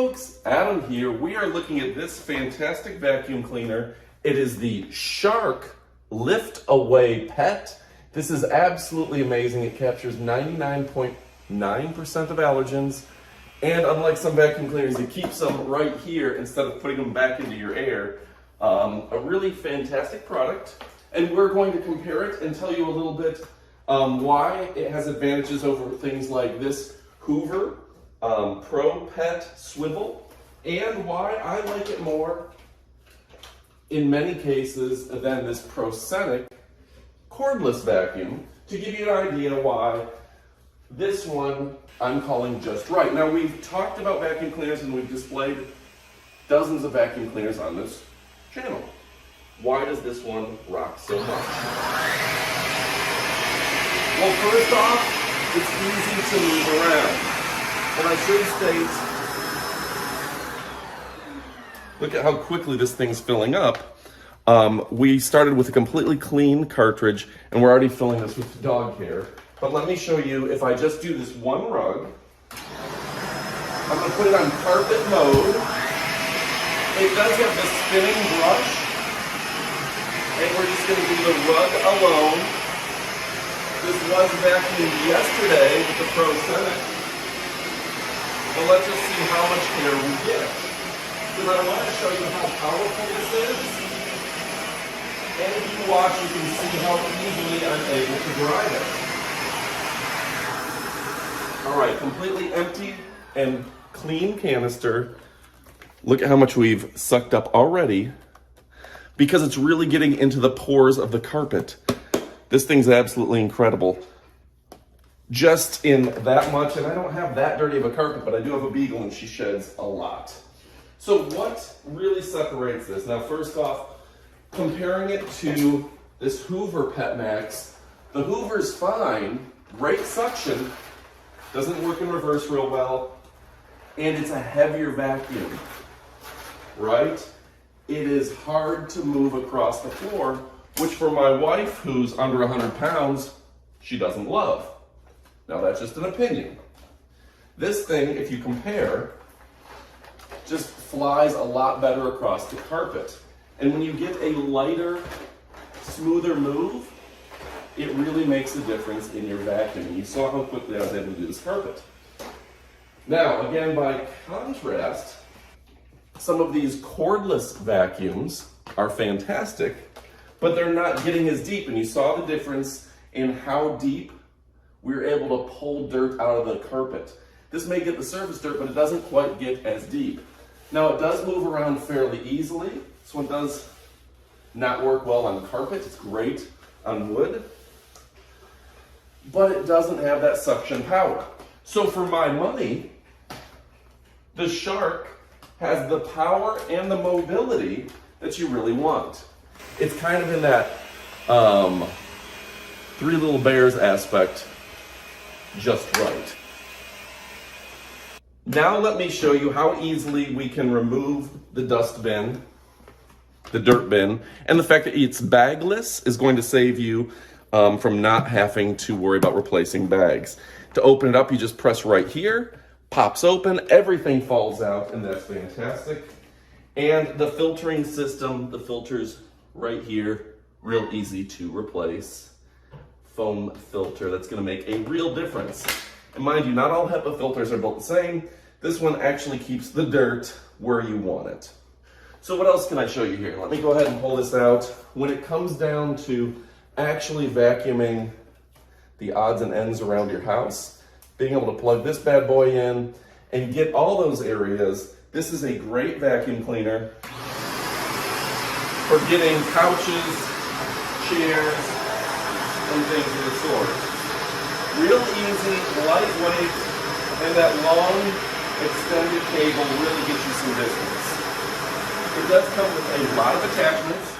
folks, Adam here. We are looking at this fantastic vacuum cleaner. It is the Shark Lift Away Pet. This is absolutely amazing. It captures 99.9% of allergens. And unlike some vacuum cleaners, it keeps them right here instead of putting them back into your air. A really fantastic product. And we're going to compare it and tell you a little bit why it has advantages over things like this Hoover Pro Pet Swivel, and why I like it more in many cases than this Proscenic cordless vacuum, to give you an idea why this one I'm calling just right. Now, we've talked about vacuum cleaners and we've displayed dozens of vacuum cleaners on this channel. Why does this one rock so much? Well, first off, it's easy to move around. And I should state, look at how quickly this thing's filling up. We started with a completely clean cartridge, and we're already filling this with dog hair. But let me show you, if I just do this one rug, I'm going to put it on carpet mode. It does have the spinning brush, and we're just going to do the rug alone. This was vacuumed yesterday with the Proscenic. But let's just see how much hair we get. Because I want to show you how powerful this is. And if you watch, you can see how easily I'm able to drive it. All right, completely empty and clean canister. Look at how much we've sucked up already, because it's really getting into the pores of the carpet. This thing's absolutely incredible. Just in that much, and I don't have that dirty of a carpet, but I do have a beagle and she sheds a lot. So what really separates this? Now, first off, comparing it to this Hoover Pet Max, the Hoover's fine, great suction, doesn't work in reverse real well, and it's a heavier vacuum, right? It is hard to move across the floor, which for my wife, who's under 100 pounds, she doesn't love. Now, that's just an opinion. This thing, if you compare, just flies a lot better across the carpet. And when you get a lighter, smoother move, it really makes a difference in your vacuum. And you saw how quickly I was able to do this carpet. Now, again, by contrast, some of these cordless vacuums are fantastic, but they're not getting as deep. And you saw the difference in how deep we were able to pull dirt out of the carpet. This may get the surface dirt, but it doesn't quite get as deep. Now, it does move around fairly easily. This one does not work well on carpet. It's great on wood, but it doesn't have that suction power. So for my money, the Shark has the power and the mobility that you really want. It's kind of in that Three Little Bears aspect, just right. Now let me show you how easily we can remove the dust bin, the dirt bin, and the fact that it's bagless is going to save you from not having to worry about replacing bags. To open it up, you just press right here, pops open, everything falls out, and that's fantastic. And the filtering system, the filters right here, real easy to replace. Foam filter, that's going to make a real difference. And mind you, not all HEPA filters are built the same. This one actually keeps the dirt where you want it. So what else can I show you here? Let me go ahead and pull this out. When it comes down to actually vacuuming the odds and ends around your house, being able to plug this bad boy in and get all those areas, this is a great vacuum cleaner for getting couches, chairs, and things of the sort. Real easy, lightweight, and that long extended cable really gets you some distance. It does come with a lot of attachments,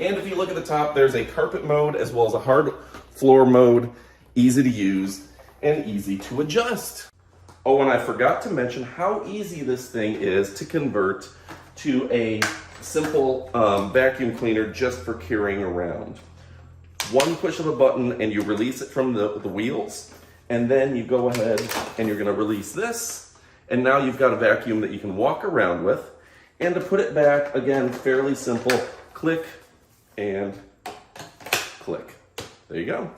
and if you look at the top, there's a carpet mode as well as a hard floor mode, easy to use and easy to adjust. Oh, and I forgot to mention how easy this thing is to convert to a simple vacuum cleaner just for carrying around. One push of a button and you release it from the wheels, and then you go ahead and you're going to release this, And now you've got a vacuum that you can walk around with. And to put it back, again, fairly simple. Click and click. There you go.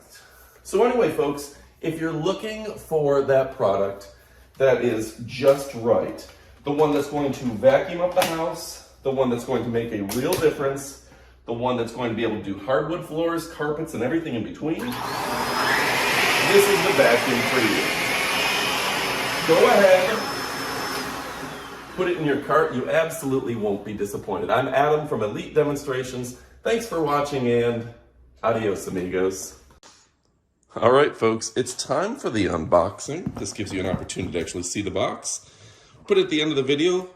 So anyway, folks, if you're looking for that product that is just right, the one that's going to vacuum up the house, the one that's going to make a real difference, the one that's going to be able to do hardwood floors, carpets, and everything in between, this is the vacuum for you. Go ahead, put it in your cart. You absolutely won't be disappointed. I'm Adam from Elite Demonstrations. Thanks for watching, and adios, amigos. All right, folks, it's time for the unboxing. This gives you an opportunity to actually see the box. Put it at the end of the video,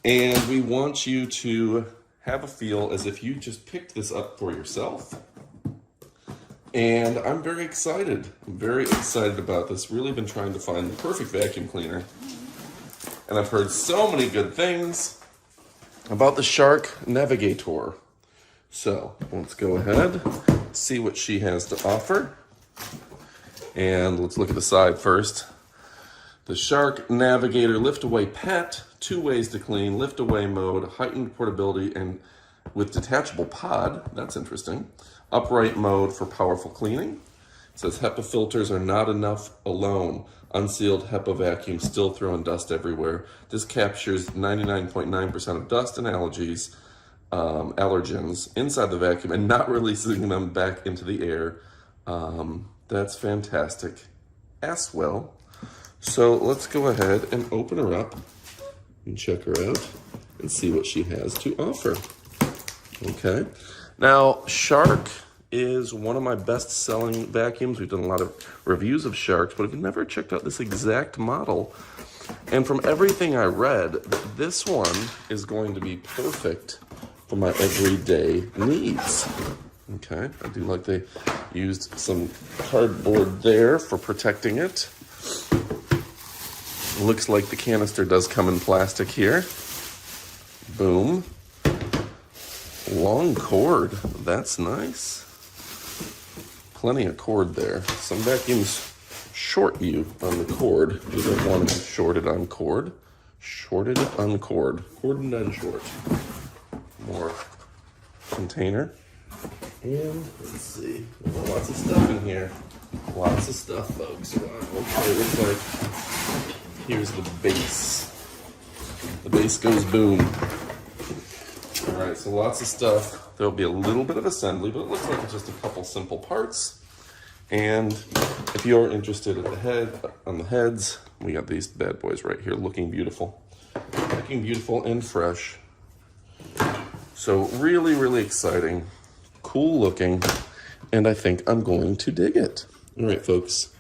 and we want you to have a feel as if you just picked this up for yourself. And I'm very excited. I'm very excited about this. Really been trying to find the perfect vacuum cleaner. And I've heard so many good things about the Shark Navigator. So let's go ahead, see what she has to offer. And let's look at the side first. The Shark Navigator Lift Away Pet, 2 ways to clean, lift away mode, heightened portability, and with detachable pod. That's interesting. Upright mode for powerful cleaning. It says HEPA filters are not enough alone. Unsealed HEPA vacuum still throwing dust everywhere. This captures 99.9% of dust and allergens inside the vacuum and not releasing them back into the air. That's fantastic as well. So let's go ahead and open her up and check her out and see what she has to offer. Okay. Now, Shark is one of my best-selling vacuums. We've done a lot of reviews of Sharks, but I've never checked out this exact model. And from everything I read, this one is going to be perfect for my everyday needs. Okay, I do like they used some cardboard there for protecting it. Looks like the canister does come in plastic here. Boom. Long cord, that's nice. Plenty of cord there. Some vacuums short you on the cord. You don't want to be shorted on cord. Shorted on cord. Corded on short. More container. And let's see, lots of stuff in here. Lots of stuff, folks. Wow, okay, it looks like here's the base. The base goes boom. All right, so lots of stuff. There'll be a little bit of assembly, but it looks like it's just a couple simple parts. And if you're interested at the head, on the heads, we got these bad boys right here looking beautiful. Looking beautiful and fresh. So really, really exciting. Cool looking, and I think I'm going to dig it. All right, folks,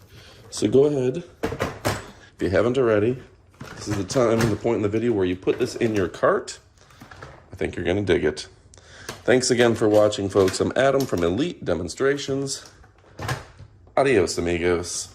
so go ahead, if you haven't already, this is the time and the point in the video where you put this in your cart. I think you're gonna dig it. Thanks again for watching, folks. I'm Adam from Elite Demonstrations. Adios, amigos.